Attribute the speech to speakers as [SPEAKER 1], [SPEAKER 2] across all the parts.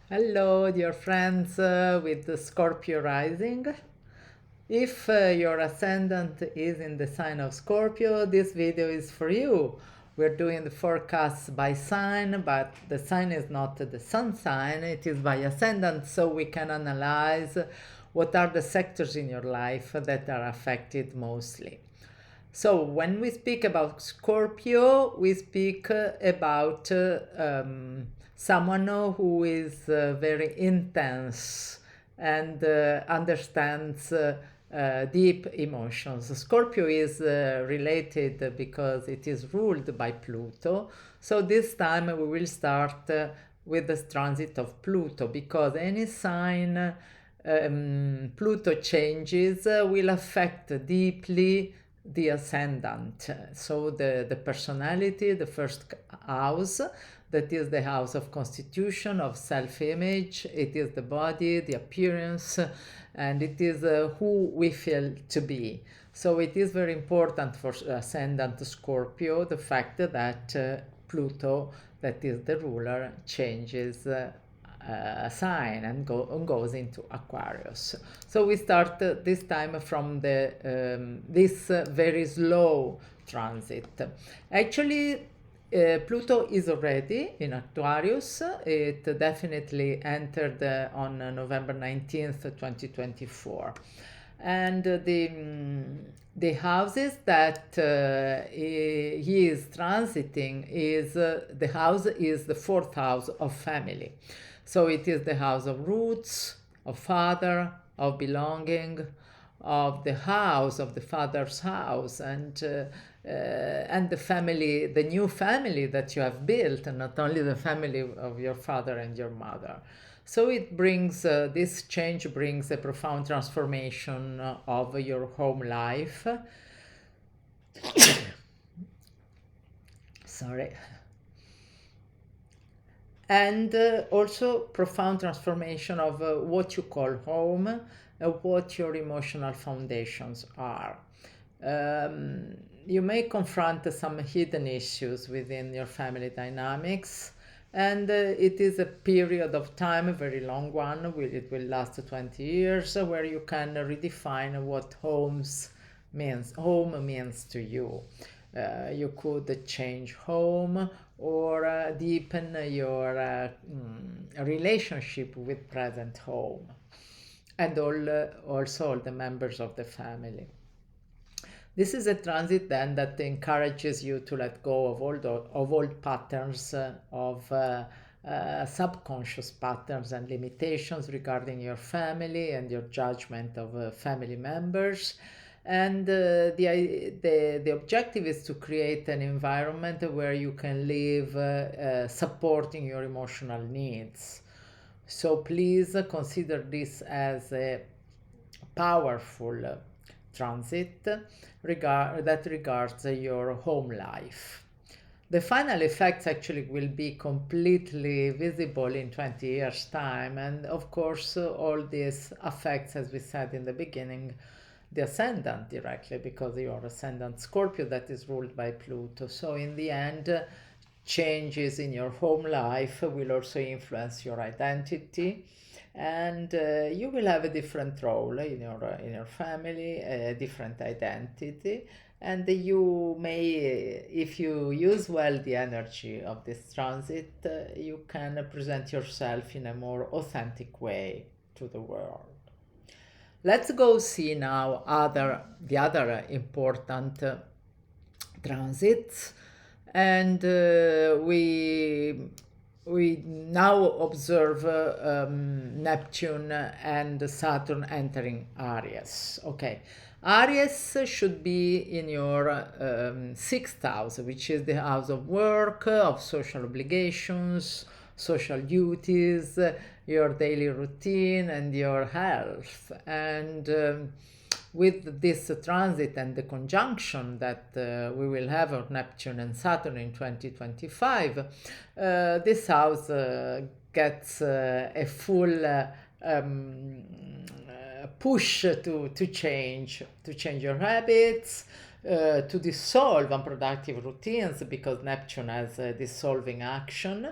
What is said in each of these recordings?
[SPEAKER 1] Hello, dear friends with the Scorpio rising. If your ascendant is in the sign of Scorpio, this video is for you. We're doing the forecasts by sign, but the sign is not the sun sign, it is by ascendant, so we can analyze what are the sectors in your life that are affected mostly. So, when we speak about Scorpio, we speak about someone who is very intense and understands deep emotions. Scorpio is related because it is ruled by Pluto. So, this time we will start with the transit of Pluto because any sign Pluto changes will affect deeply the ascendant. So the personality, the first house, that is the house of constitution, of self-image, it is the body, the appearance, and it is who we feel to be. So it is very important for ascendant Scorpio the fact that Pluto, that is the ruler, changes sign and goes into Aquarius. So we start this time from the this very slow transit. Actually, Pluto is already in Aquarius. It definitely entered on November 19th, 2024. And the houses that he is transiting is the house is the fourth house of family. So it is the house of roots, of father, of belonging, of the house, of the father's house, and the family, the new family that you have built, and not only the family of your father and your mother. So it brings, this change brings a profound transformation of your home life. Sorry. And also profound transformation of what you call home, what your emotional foundations are. You may confront some hidden issues within your family dynamics, and it is a period of time, a very long one, it will last 20 years, where you can redefine what home means to you. You could change home or deepen your relationship with present home and also all the members of the family. This is a transit then that encourages you to let go of old patterns of subconscious patterns and limitations regarding your family and your judgment of family members. And the objective is to create an environment where you can live supporting your emotional needs. So please consider this as a powerful transit that regards your home life. The final effects actually will be completely visible in 20 years' time, and of course, all this affects, as we said in the beginning, the ascendant directly because your ascendant Scorpio that is ruled by Pluto. So, in the end, changes in your home life will also influence your identity, and you will have a different role in your family, a different identity, and you may, if you use well the energy of this transit, you can present yourself in a more authentic way to the world. Let's go see now the other important transits, and we now observe Neptune and Saturn entering Aries. Okay, Aries should be in your sixth house, which is the house of work, of social obligations, social duties, your daily routine, and your health. And with this transit and the conjunction that we will have of Neptune and Saturn in 2025, this house gets a full push to change your habits, to dissolve unproductive routines because Neptune has a dissolving action,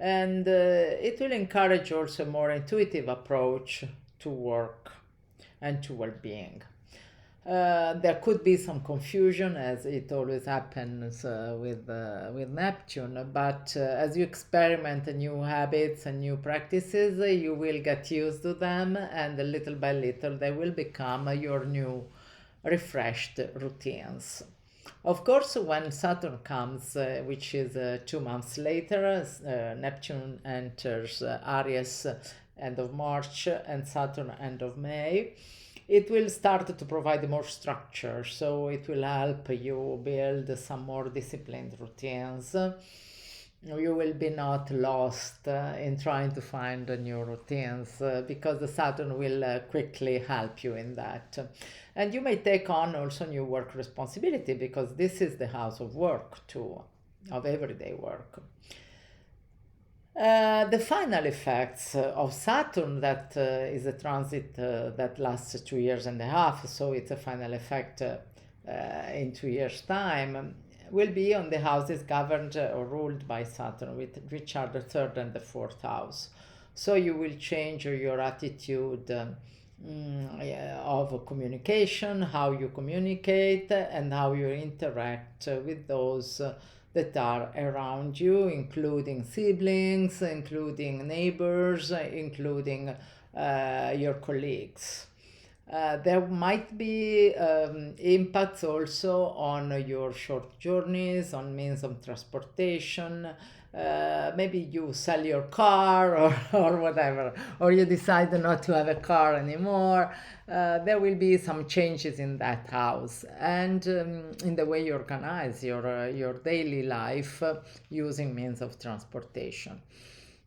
[SPEAKER 1] And it will encourage also a more intuitive approach to work and to well-being. There could be some confusion, as it always happens with Neptune, but as you experiment new habits and new practices, you will get used to them, and little by little they will become your new refreshed routines. Of course, when Saturn comes, which is 2 months later, Neptune enters Aries end of March and Saturn end of May. It will start to provide more structure, so it will help you build some more disciplined routines. You will be not lost in trying to find new routines because the Saturn will quickly help you in that. And you may take on also new work responsibility because this is the house of work too, of everyday work. The final effects of Saturn, that is a transit that lasts 2 years and a half, so it's a final effect in 2 years' time, will be on the houses governed or ruled by Saturn, which are the third and the fourth house. So you will change your attitude of communication, how you communicate, and how you interact with those that are around you, including siblings, including neighbors, including your colleagues. There might be impacts also on your short journeys, on means of transportation. Maybe you sell your car or whatever, or you decide not to have a car anymore. There will be some changes in that house and in the way you organize your daily life using means of transportation.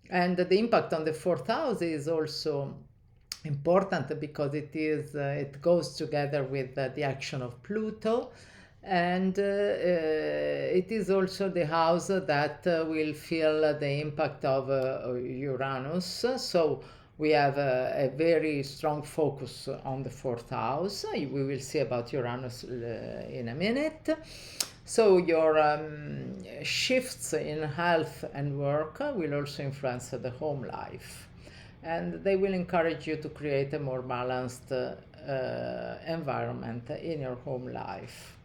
[SPEAKER 1] And the impact on the fourth house is also important because it goes together with the action of Pluto, and it is also the house that will feel the impact of Uranus. So we have a very strong focus on the fourth house. We will see about Uranus in a minute. So your shifts in health and work will also influence the home life, and they will encourage you to create a more balanced environment in your home life.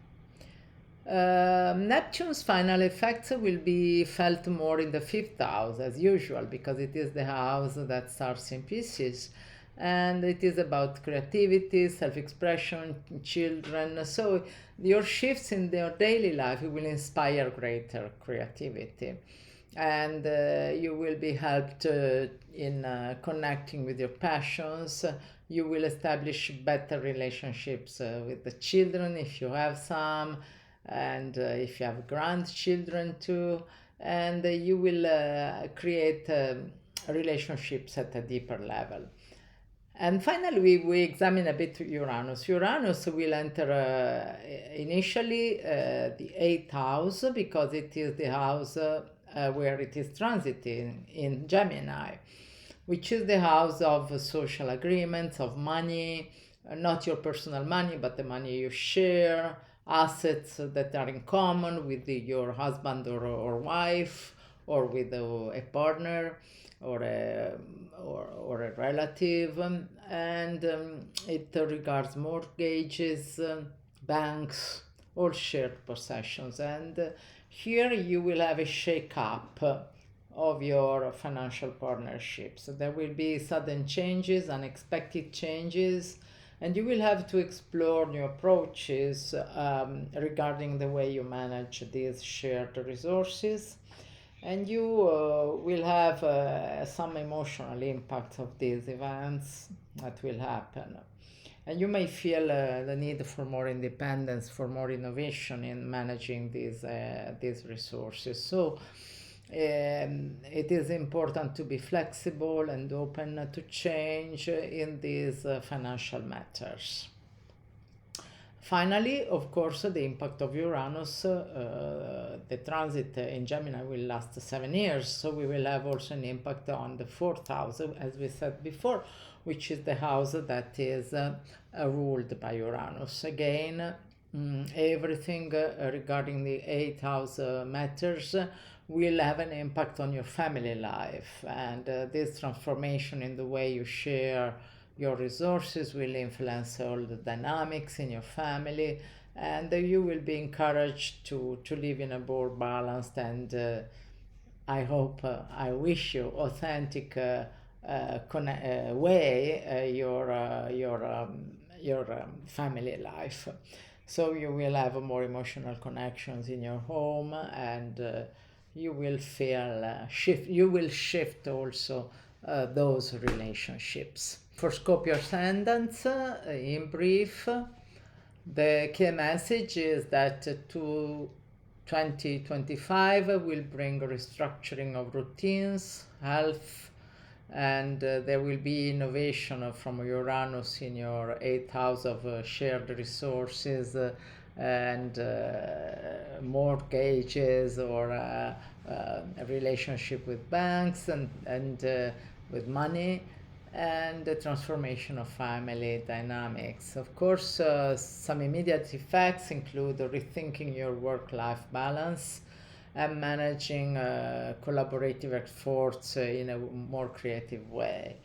[SPEAKER 1] Neptune's final effects will be felt more in the fifth house as usual because it is the house that starts in Pisces, and it is about creativity, self-expression, children. So your shifts in your daily life will inspire greater creativity, and you will be helped in connecting with your passions. You will establish better relationships with the children if you have some, and if you have grandchildren too, and you will create relationships at a deeper level. And finally, we examine a bit Uranus. Uranus will enter initially the eighth house because it is the house where it is transiting in Gemini, which is the house of social agreements, of money, not your personal money, but the money you share, assets that are in common with your husband or wife, or with a partner, or a relative, and it regards mortgages, banks, or shared possessions. And here you will have a shake-up of your financial partnerships. There will be sudden changes, unexpected changes, and you will have to explore new approaches regarding the way you manage these shared resources. And you will have some emotional impact of these events that will happen. And you may feel the need for more independence, for more innovation in managing these resources. So it is important to be flexible and open to change in these financial matters. Finally, of course, the impact of Uranus, the transit in Gemini will last 7 years, so we will have also an impact on the fourth house, as we said before, which is the house that is ruled by Uranus. Again, everything regarding the eighth house matters will have an impact on your family life. And this transformation in the way you share your resources will influence all the dynamics in your family, and you will be encouraged to live in a more balanced and I hope, I wish you authentic way your family life. So you will have more emotional connections in your home, and you will feel shift. You will shift also those relationships. For Scorpio ascendants, in brief, the key message is that to 2025 will bring restructuring of routines, health, and there will be innovation from Uranus in your eighth house of shared resources and mortgages or a relationship with banks and with money, and the transformation of family dynamics. Of course, some immediate effects include rethinking your work-life balance and managing collaborative efforts in a more creative way.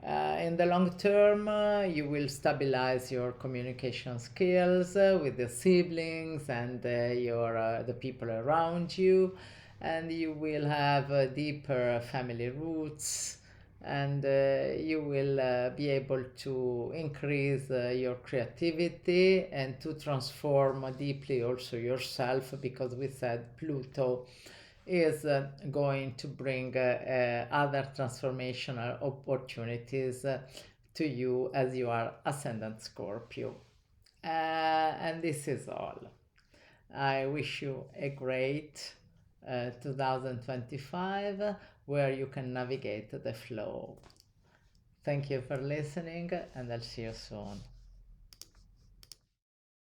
[SPEAKER 1] In the long term, you will stabilize your communication skills with your siblings and the people around you, and you will have deeper family roots, and you will be able to increase your creativity and to transform deeply also yourself, because we said Pluto is going to bring other transformational opportunities to you as you are ascendant Scorpio. And this is all. I wish you a great 2025 where you can navigate the flow. Thank you for listening, and I'll see you soon.